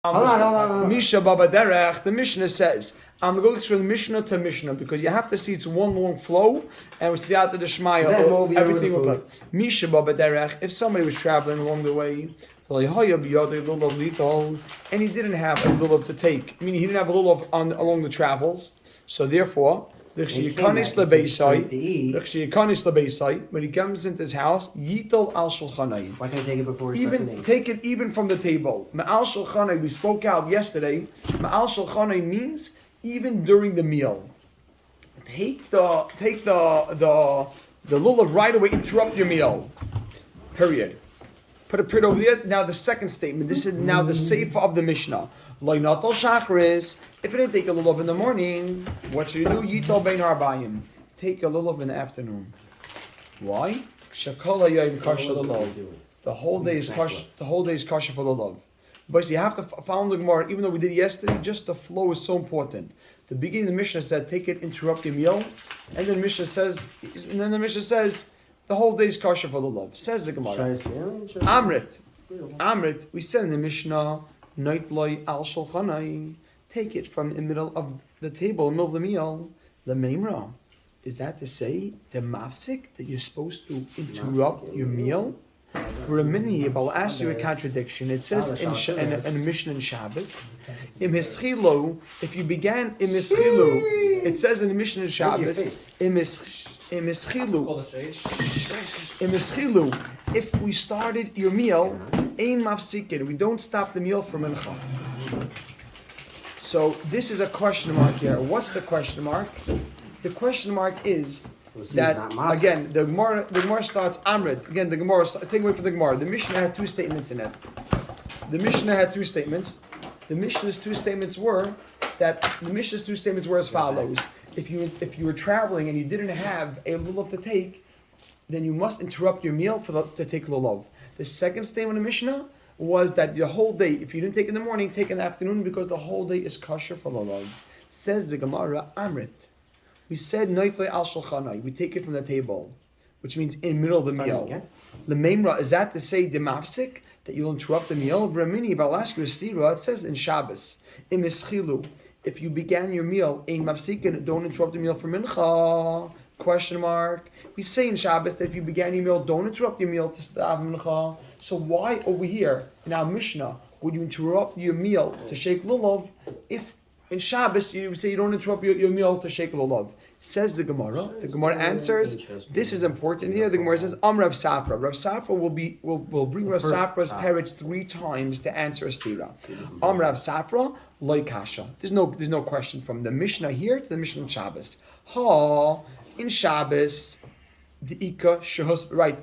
Hold on. Misha Baba Derech, the Mishnah says, I'm going from Mishnah to Mishnah because you have to see it's one long flow and we see out the Shmaya, everything will play. Misha Baba Derech, if somebody was traveling along the way, and he didn't have a lulav to take, meaning he didn't have a lulav along the travels, so therefore, when he comes into his house, Yital al Shulchanai. Why can't I take it before he take it even from the table. Ma'al Shulchanai, we spoke out yesterday. Ma'al Shulchanai means even during the meal. Take the lulav right away, interrupt your meal. Period. Put a period over there. Now the second statement. This is now the seifa of the Mishnah. Lo natal shachris. If you didn't take a lulav in the morning, what should you do? Yital bein harbayim. Take a lulav in the afternoon. Why? Shakala yayim kasha lulav. The whole day is kasha. The whole day is kasha for lulav. But you have to follow the Gemara. Even though we did yesterday, just the flow is so important. The beginning of the Mishnah said, "Take it, interrupt your meal," and then the Mishnah says, the whole day is kosher for the love. Says the Gemara. Amrit. We said in the Mishnah, Noitloi al Shulchanai. Take it from the middle of the table, the middle of the meal. The Memra. Is that to say the mafsik that you're supposed to interrupt your meal? For a minute, I'll ask you a contradiction. It says in a Mishnah in Shabbos, Im Hischilo, if you began Im Hischilo, it says in the Mishnah in Shabbos, Im Hischilo, if we started your meal, Ein Mafsikin, we don't stop the meal for Mincha. So this is a question mark here. What's the question mark? The question mark is that again, the Gemara starts Amrit. Again, the Gemara. Take away from the Gemara. The Mishnah had two statements in it. The Mishnah's two statements were as follows: If you were traveling and you didn't have a lulav to take, then you must interrupt your meal to take lulav. The second statement of the Mishnah was that the whole day, if you didn't take in the morning, take in the afternoon because the whole day is kosher for lulav. Says the Gemara Amrit. We said noitle al shulchanai. We take it from the table, which means in the middle of the meal. The memra, is that to say the mafsik that you'll interrupt the meal? V'ramini, but I'll ask you a stira. It says in Shabbos, in mischilu, if you began your meal in mafsikin, don't interrupt the meal for mincha. Question mark. We say in Shabbos that if you began your meal, don't interrupt your meal to start mincha. So why over here in our Mishnah would you interrupt your meal to shake lulav if in Shabbos, you say you don't interrupt your meal to shake lulav? Says the Gemara. The Gemara answers. This is important here. The Gemara says, Rav Safra. Rav Safra will bring Rav Safra's teretz 3 times to answer a stira. Rav Safra loy kasha. There's no question from the Mishnah here to the Mishnah in Shabbos. In Shabbos, the ika shehus right.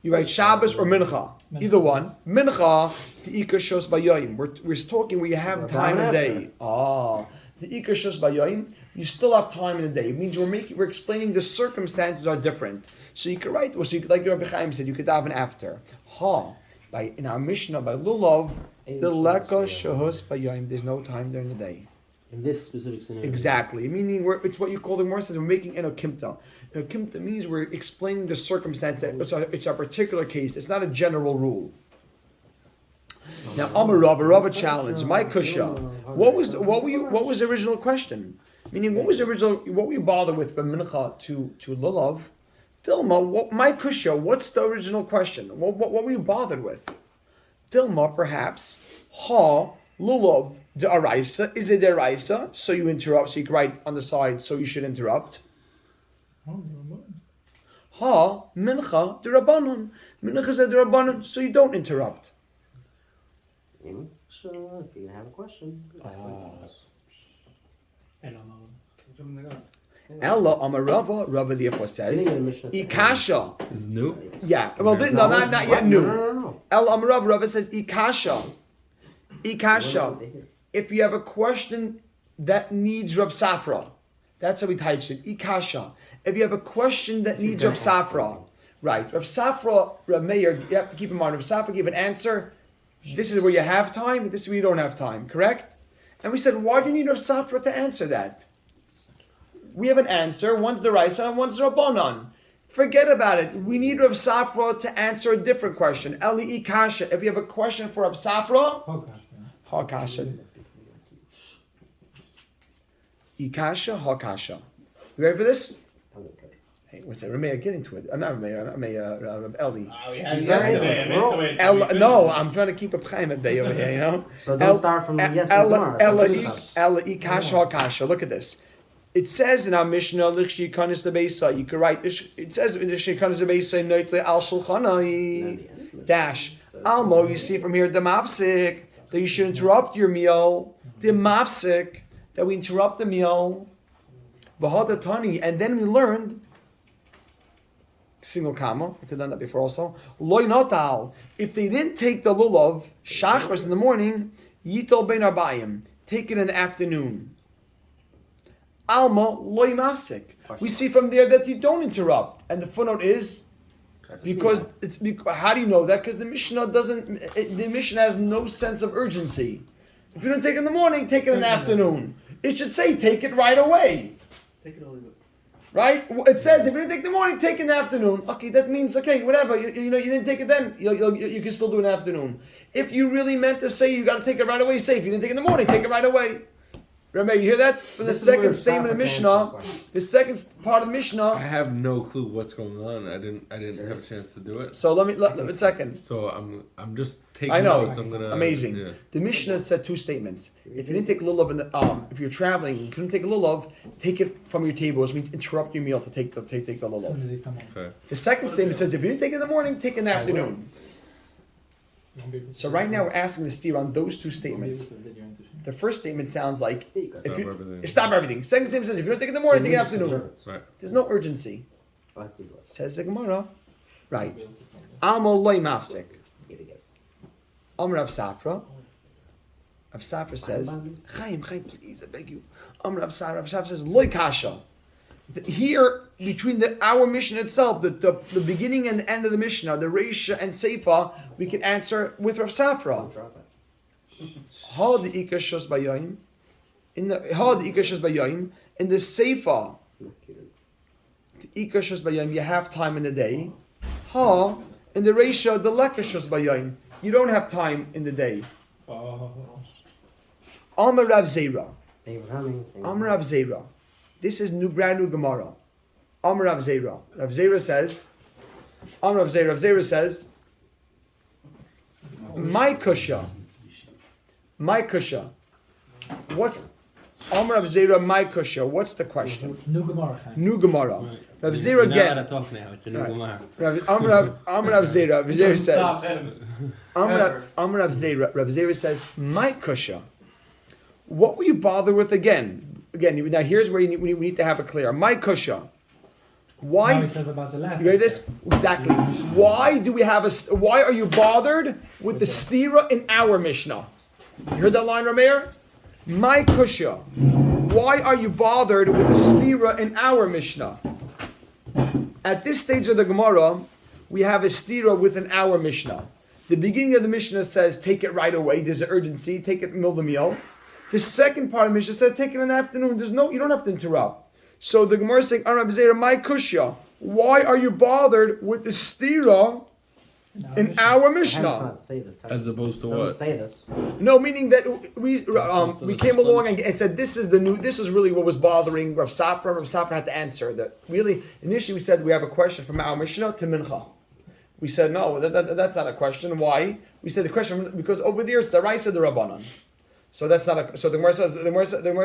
You write Shabbos or Mincha. Either one. Mincha, the Ika Shos Bayoim. We're talking where you have time in the day. The Ika Shos Bayoim, you still have time in the day. It means we're explaining the circumstances are different. So you could write, like Rabbi Chaim said, you could daven after. In our Mishnah, by Lulav, the Leka Shos Bayoim, there's no time during the day. In this specific scenario. Exactly. Meaning it's what you call the Gemara says we're making an okimta. An okimta means we're explaining the circumstance. It's a particular case. It's not a general rule. Now, Amar Rava challenge. My kusha. What was the original question? Meaning, what were you bothered with from mincha to lulav? Dilma, my kusha. What's the original question? What were you bothered with? Dilma, perhaps. Lulav de'araisa. Is it de'araisa? So you interrupt. So you can write on the side. So you should interrupt. Mincha de'rabbanon. Mincha is de'rabbanon. So you don't interrupt. So if you have a question. Ella Amarava, Rava therefore says, Ikasha. Is new? Yeah. Well, not yet new. No. Ella Amarava, Rava says, Ikasha. If you have a question that needs Rav Safra, that's how we teach it. Ikasha. If you have a question that needs Rav Safra, right? Rav Safra, Rav Meir, you have to keep in mind, Rav Safra gave an answer. This is where you have time, this is where you don't have time, correct? And we said, why do you need Rav Safra to answer that? We have an answer, one's the Raisa and one's the Rabbanon. Forget about it. We need Rav Safra to answer a different question. Eli Ikasha. If you have a question for Rav Safra, hakasha. Ikasha, hakasha. You ready for this? Hey, what's that? Rameya, get into it. I'm not Rameya. I'm Eli. Oh, he has yesterday. No, I'm trying to keep a Chaim at bay over here, you know? So don't start from yesterday's Gemara. Ella ikasha hakasha. Look at this. It says in our Mishnah, Lichshi Kanis the Beisa, you can write this. It says in the Shekanis the Beisa, Noitle al Shulchanai dash. Almo, you see from here, the mafsik, that you should interrupt your meal. The mafsik, that we interrupt the meal. Vahadatani, and then we learned single comma. We could have done that before also. Loy notal. If they didn't take the lulav shachris in the morning, yitol ben arbayim. Take it in the afternoon. Alma loy mafsik. We see from there that you don't interrupt, and the footnote is because how do you know that? Because the Mishnah doesn't. The Mishnah has no sense of urgency. If you don't take it in the morning, take it in the afternoon. It should say take it right away. Take it all the way. Right? It says if you didn't take it in the morning, take it in the afternoon. Okay, that means okay, whatever. You didn't take it then. You can still do it in the afternoon. If you really meant to say you got to take it right away, say if you didn't take it in the morning, take it right away. Remember, you hear that from the second statement of Mishnah. The second part of Mishnah. I have no clue what's going on. I didn't have a chance to do it. So let me a second. So I'm just taking I know. notes. I'm gonna Amazing. Yeah. The Mishnah said two statements. If you didn't take lulav in the if you're traveling, you couldn't take lulav, take it from your table, which means interrupt your meal to take the lulav. Okay. The second statement says if you didn't take it in the morning, take it in the afternoon. So right now we're asking the steer on those two statements. The first statement sounds like stop everything. Second statement says if you don't take it in the morning, take it in the afternoon. Right. There's no urgency. Says the Gemara. Right. Amal loy mafsik. Amr Rav Safra. Rav Safra says, Chaim, please, I beg you. Amr Rav Safra says, loy kasha. Here, between our Mishnah itself, the beginning and the end of the Mishnah, the Reisha and Seifa, we can answer with Rav Safra. In the Seifa, you have time in the day. In the Reisha, the Lekashos Bayoim, you don't have time in the day. Amar Rav Zera. Amar Rav Zera. This is brand new Gemara. Amar Rav Zera. Rav Zera says, Amar Rav Zera says, my kusha. What's Amar Rav Zera, my kusha? What's the question? New Gemara. New Gemara. Rav Zera again. Now talk now. It's a new Gemara. Amar Rav Zera. Rav Zera says, Amar Rav Zera says, my kusha. What were you bothered with again? Now here's where we need to have it clear. My kusha. Why? Now he says about the last. You ready this? Exactly. Why do we have why are you bothered with the stira in our Mishnah? You heard that line, Rameir? My kusha. Why are you bothered with the stira in our Mishnah? At this stage of the Gemara, we have a stira within our Mishnah. The beginning of the Mishnah says, take it right away. There's an urgency. Take it middle of the meal. The second part of the Mishnah says, take it in the afternoon. You don't have to interrupt. So the Gemara is saying, Arab Zera, my kushya. Why are you bothered with the stira in our Mishnah? As opposed to Don't what? say this. No, meaning that we came along and said this is really what was bothering Rav Safra. Rav Safra had to answer that. Really, initially we said we have a question from our Mishnah to Mincha. We said no, that's not a question. Why? We said the question because over there it's the Raisa the Rabbanan. So that's not so the Gemara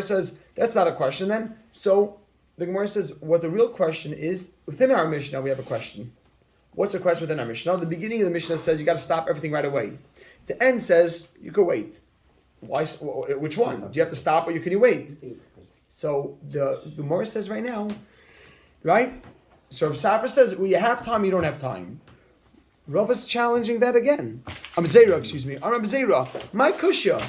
says that's not a question then. So the Gemara says what the real question is within our Mishnah we have a question. What's the question within our Mishnah? The beginning of the Mishnah says you got to stop everything right away. The end says you can wait. Why? Which one? Do you have to stop or can you wait? So the Gemara says right now, right? So Rav Safra says well, you have time, you don't have time. Rav is challenging that again. I'm Zera, my kushya.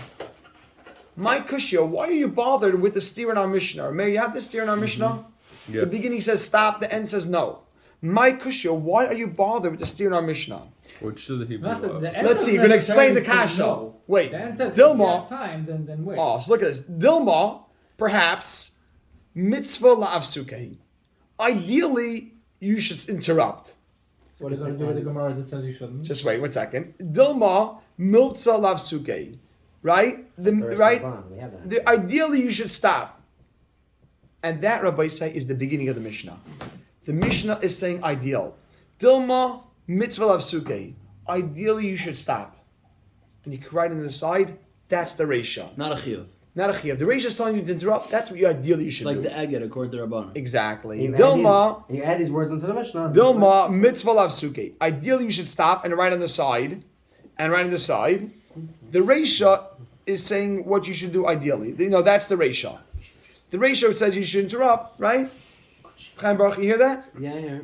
My kushya, why are you bothered with the steer in our Mishnah? May you have the steer in our Mishnah? Yeah. The beginning says stop, the end says no. My kushya, why are you bothered with the steer in our Mishnah? What should he be? Let's see, you're going to explain the kasha. No. Wait, The end says if you Dilma. have time, then wait. Oh, so look at this. Dilma, perhaps, mitzvah la'avsukei. Ideally, you should interrupt. What are you going to do with the Gemara that says you shouldn't? Just wait 1 second. Dilma, miltza la'avsukei. Right? right? Ideally, you should stop. And that, Rabbi say, is the beginning of the Mishnah. The Mishnah is saying ideal. Dilma mitzvah lav suke. Ideally, you should stop. And you can write on the side, that's the Reisha. Not a chiyuv. Not a chiyuv. The Reisha is telling you to interrupt, that's what you ideally should do. Like the agate according to Rabbanan. Exactly. Dilma. You add these words into the Mishnah. Dilma mitzvah lav suke. Ideally, you should stop and write on the side. And write on the side. The Reisha is saying what you should do ideally. You know, that's the Reisha. The Reisha, it says you should interrupt, right? Chaim Baruch, you hear that? Yeah, yeah.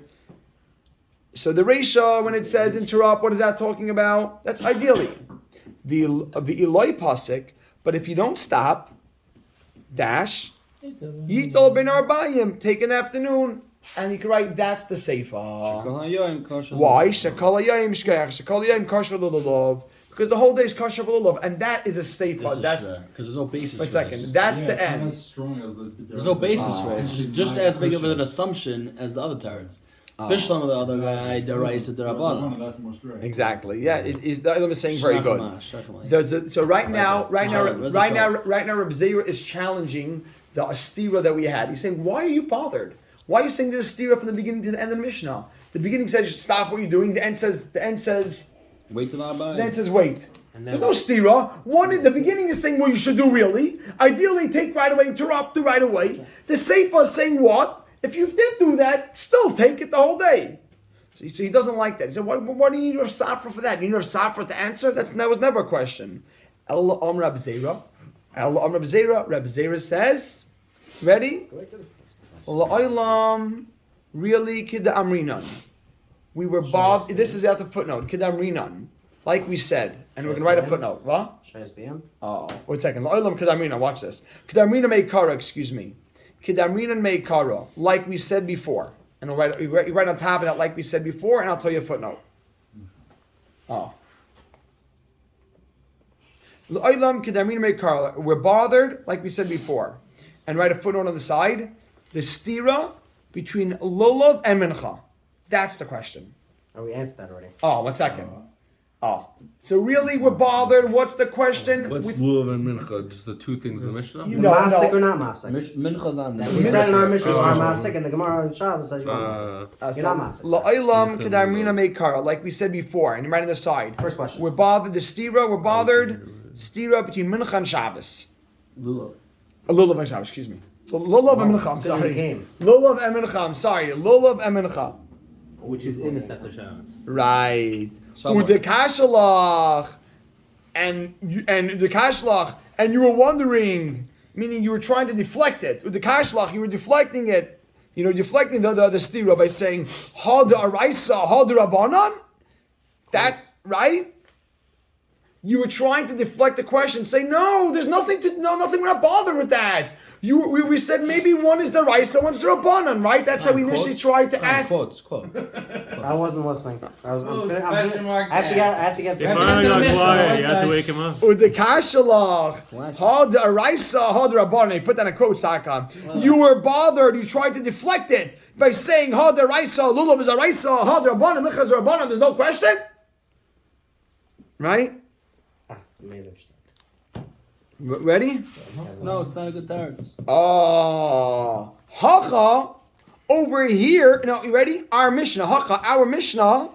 So the Reisha, when it says interrupt, what is that talking about? That's ideally. The Eloi pasik, but if you don't stop, dash, Yitol ben Arbayim, take an afternoon, and you can write that's the Seifa. Why? Shekal hayom shkeach, Shekal hayom kosher l'lulav. Because the whole day is kosher l'lulav, and that is a Seifa. That's because there's no basis. Wait a for second. this. That's the it's end. not as strong as the There's no basis for it. It's just as big of an assumption as the other tarets. Bishlam, the other guy, the Raisa, the Rabbanan. Exactly. Yeah, it is. The Ilm is saying very good. Definitely. So right now, Reb Zera is challenging the astira that we had. He's saying, why are you bothered? Why are you saying this astira from the beginning to the end of the Mishnah? The beginning says you should stop what you're doing. The end says wait till I buy. The end says wait. There's no stira. The beginning is saying what you should do really. Ideally, take right away, interrupt, do right away. The Seifa is saying what? If you did do that, still take it the whole day. So he doesn't like that. He said, what do you need Rav Safra for that? You need Rav Safra to answer? That was never a question. Reb Zera says, ready? La'olam, really, kida amrinan. We were bothered. This is at the footnote. Kida amrinan. Like we said. And we're going to write a footnote. What? Oh, wait a second. La'olam kida amrinan. Watch this. Kida amrinan meikara, excuse me. Kidamrinan meikara, like we said before. And we'll write on top of that, like we said before, and I'll tell you a footnote. Oh. L'olam kidamrinan meikara. We're bothered, like we said before. And write a footnote on the side. The stira between lulav and mincha. That's the question. Oh, we answered that already. Oh, 1 second. So really we're bothered. What's the question? What's lulav and mincha? Just the two things in the Mishnah? Mafsek or not mafsek? Mincha's on that. We said in our Mishnah, are mafsek, and the Gemara on Shabbos says you're mafsek. You're not mafsek. La'olam k'damrina meikara, like we said before, and right on the side. First question. We're bothered. The stira. We're bothered. Stira between mincha and Shabbos. Lulav. Lulav and Shabbos. Excuse me. Lulav and mincha. I'm sorry. Lulav and mincha. I'm sorry. Lulav and mincha. Which is in the Sefer Shabbos. Right. Udekashalach, and the kashlach, and you were wondering, meaning you were trying to deflect it. Udekashalach, you were deflecting it. You know, deflecting the stira by saying ha de araisa, ha de rabbanan. That's right. You were trying to deflect the question, say no, there's nothing. We're not bothered with that. We said maybe one is the Raisa, one's the Rabbanan, right? That's how we initially tried to ask. Quote. I wasn't listening. I have to get. You have to wake him up. Udekashalach, ha de araisa, ha de rabbanan. Put that in quotes, Taka. You were bothered. You tried to deflect it by saying ha de araisa, lulav is araisa, ha de rabbanan, mincha is rabbanan. There's no question, right? Amazing. Ready? No, it's not a good tarts. Oh, hacha over here. No, you ready? Our Mishnah, hacha, our Mishnah.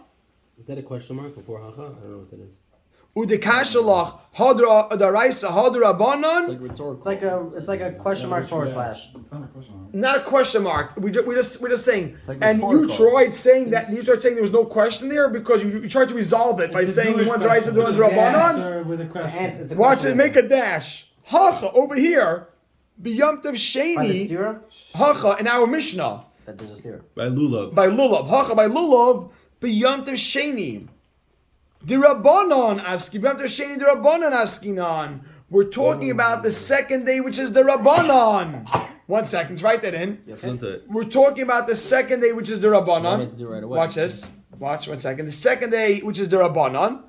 Is that a question mark before hacha? I don't know what that is. Udekashalach hadra daraisa hadra banan. It's like rhetorical. It's like a question mark forward slash. It's not a question mark. Not a question mark. We're just saying. like And you rhetorical. tried saying that. You tried saying there was no question there because you tried to resolve it by saying one's raisa, one's rabbanan. With a question. It's a Watch question. it. Make a dash. Hacha over here. B'yamtiv By the sheni. stira? Hacha in our Mishnah. That there's a stira. By lulav. By lulav. Hacha by lulav. B'yamtiv sheni. D'Rabbanan aski. B'yamtiv sheni d'Rabbanan askinan. We're talking about the second day, which is the Rabbanan. 1 second, write that in. We're talking about the second day, which is the Rabbanan. Right away. Watch this. Watch 1 second. The second day, which is the Rabbanan.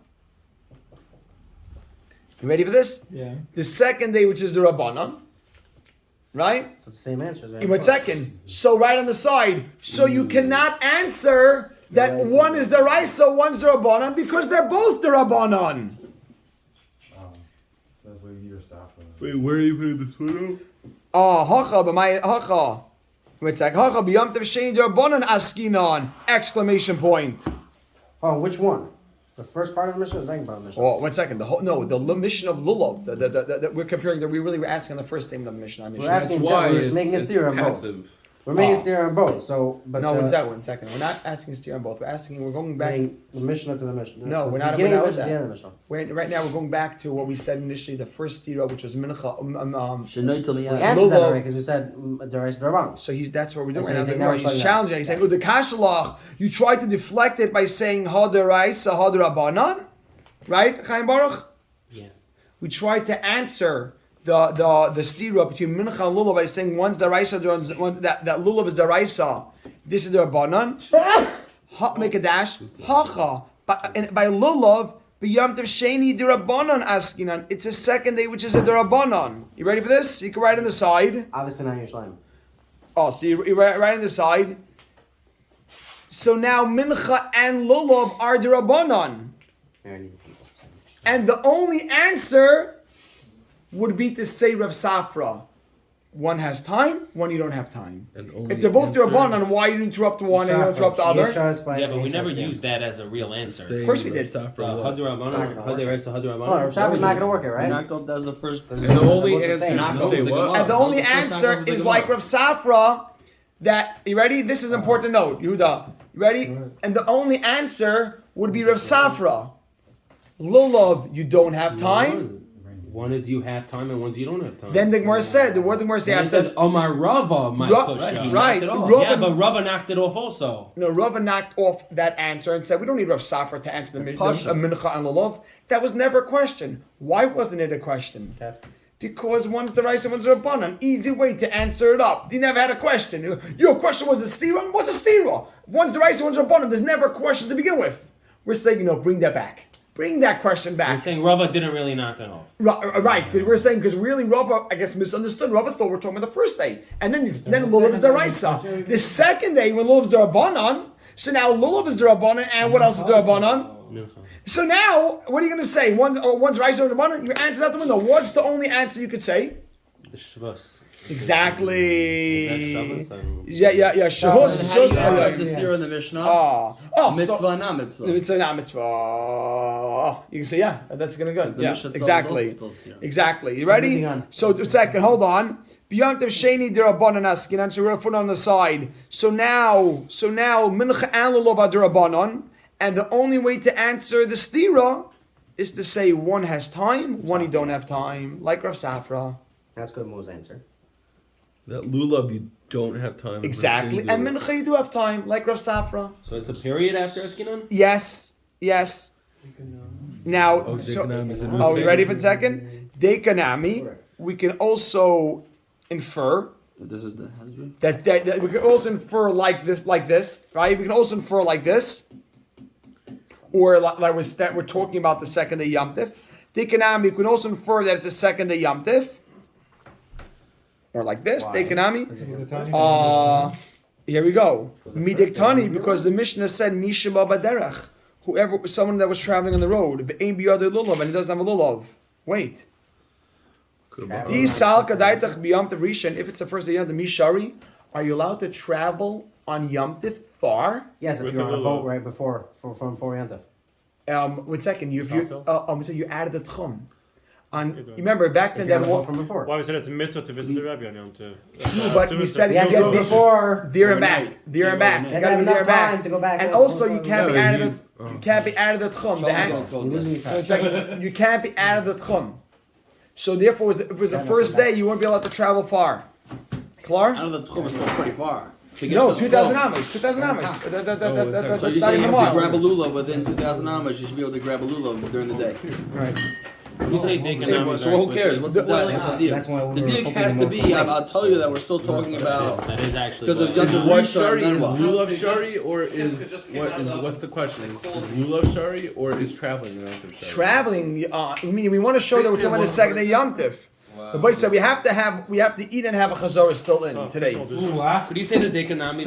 You ready for this? Yeah. The second day, which is the Rabbanan. Right? So it's the same answer. In 1 second. So right on the side. So you cannot answer that one is the Raisa, one's the Rabbanan, because they're both the Rabbanan. So that's what you need yourself. Wait, where are you putting this photo? Hacha, but my hacha. Wait a sec. Hacha b'yom tev sheni d'Rabbanan askinon! Exclamation point. Oh, which one? The first part of the mission or the second part of the mission? Oh, 1 second. The mission of Lulav. We're comparing. We really were asking on the first statement of the mission. We're asking, Why we're it's making a steer on both. passive. We're making a steer on both. So, but No, 1 second. We're not asking to steer on both. We're asking. We're going back. the mission to the mission. No, we're not- Beginning we're of not the mission, with the end of the mission. Right now, we're going back to what we said initially. The first stira, which was mincha. Shenoi till We miyad. answered that Lulav. already because we said Daraisa Darabanos. So that's what we're doing So right he's now. saying now we're He's starting challenging. out. He's saying, "The kashalach." You tried to deflect it by saying hadaraisa hadarabanan, right? Chaim Baruch. Yeah. We tried to answer the stira between mincha and lulav by saying one's daraisa, that lulav is daraisa. This is the rabbanan. Make a dash. Hacha. By lulav, b'yom tev sheni d'Rabbanan askinan. It's a second day, which is a d'Rabbanan. You ready for this? You can write on the side. Obviously not Yerushalayim. Oh, so you write on the side. So now mincha and lulav are d'Rabbanan. And the only answer would be to say Rav Safra. One has time, one you don't have time. And only If they're both answer- Rabbanan, why you interrupt one and you interrupt the other? Yeah, but we never used that as a real answer. Of course we did. Hadurabanan, Haduraisa, Oh, Hadurabanan. Rav Shav is not going to work it, right? Knocked off. That's the first. And the only Both the answer same. is to No, say the what? Gemara. And the only Those are first answer knocked off is the like Gemara. Rav Safra, that, you ready? This is important to note, Yehuda. You ready? And the only answer would be Rav Safra. Lulav, you don't have time. One is you have time and one's you don't have time. Then the Gemara said, the word the Gemara And it said, says, "Oh my Rava, my Ra- push right, up." right. it off. Yeah, Rava- but Rava knocked it off also. No, Rava knocked off that answer and said, we don't need Rav Safra to answer the Pasha. Mincha and Lulav. That was never a question. Why wasn't it a question? Okay. Because one's the rice and one's the Rabbanan. Easy way to answer it up. You never had a question. Your question was a stira. What's a stira? One's the rice and one's the Rabbanan. There's never a question to begin with. We're saying, bring that back. Bring that question You're back. saying Rava didn't really knock it off. Right, because we're saying, because really Rava, I guess, misunderstood. Rava thought we're talking about the first day. And then Lulav is the Raisa. The second day, when Lulav is the Rabbanan, so now Lulav is the Rabbanan, and what else is the Rabbanan? So now, what are you going to say? One's Raisa or Rabbanan? Your answer's out the window. What's the only answer you could say? The Shabbos. Exactly. Is that Shabbos? Yeah. Shahos, How do you shahos, answer the yeah. steer in the Mishnah? Oh, Mitzvah, not mitzvah. Mitzvah, not mitzvah. You can say, yeah, that's gonna go. The Yeah, Mishnah itself is exactly. also still steer. Exactly. You ready? Moving on. So, a second, hold on. Beyond the Sheni Dirabanan Askinan, so we're gonna put it on the side. So now, Mincha and Lulav Dirabanan, and the only way to answer the stira is to say one has time, one you don't have time, like Rav Safra. That's good Mo's answer. That lulav, you don't have time. Exactly. And Mincha you do have time, like Rav Safra. So it's the period after Eskinon? Yes. Now, Oh, Dekanami is a new are we thing. ready for a second? Dekanami, we can also infer This is the husband. that we can also infer like this, right? We can also infer like this, or like we're talking about the second day Yom Tif. Dekanami, we can also infer that it's the second day Yom Tif, or like this. Dekanami. Here we go. Midiktani, because the Mishnah said Mishima Baderach. Whoever, someone that was traveling on the road, and he doesn't have a lulav. Wait. If it's the first day Yom Tif Mishari, are you allowed to travel on Yom Tif far? Yes, if With you're the on a boat Lulav. right before, from Yantif. 1 second. So you added the tchum. You If remember back If then you're on that a boat was from before. Why we said it's a mitzvah to visit the Rabbi on Yom Tov. true, but we said You have to you go get before. there and back, there and back. You You have gotta be enough there and back. time to go back. And also you can't be No, added. you- You can't be added the tchum. The hang- Don't go You lose me this. fast. 1 second. You can't be added the tchum. So therefore, if it was the first day, you wouldn't be allowed to travel far. Klar? Out of the Tchum is still pretty far. To get No, to 2,000 the amish. 2,000 amish. That's So you're not saying you even have to a grab a mile. lulav within 2,000 amish, you should be able to grab a lulav during the day. Right. You say Dekanami. So who cares? What's the deal? What's the deal? That's why we The were deal hoping has to to move be, forward. I'll tell you that we're still talking about, That is actually because of what- Yom Is Tov lulav Rosh shari? and Is then what? lulav shari or what's the question? Is lulav shari or is traveling around the shari? Traveling. I mean, we want to show that we're talking about the second day Yom Tif. The boy said we have to eat and have a chazorah still in today. Could you say the Dekanami?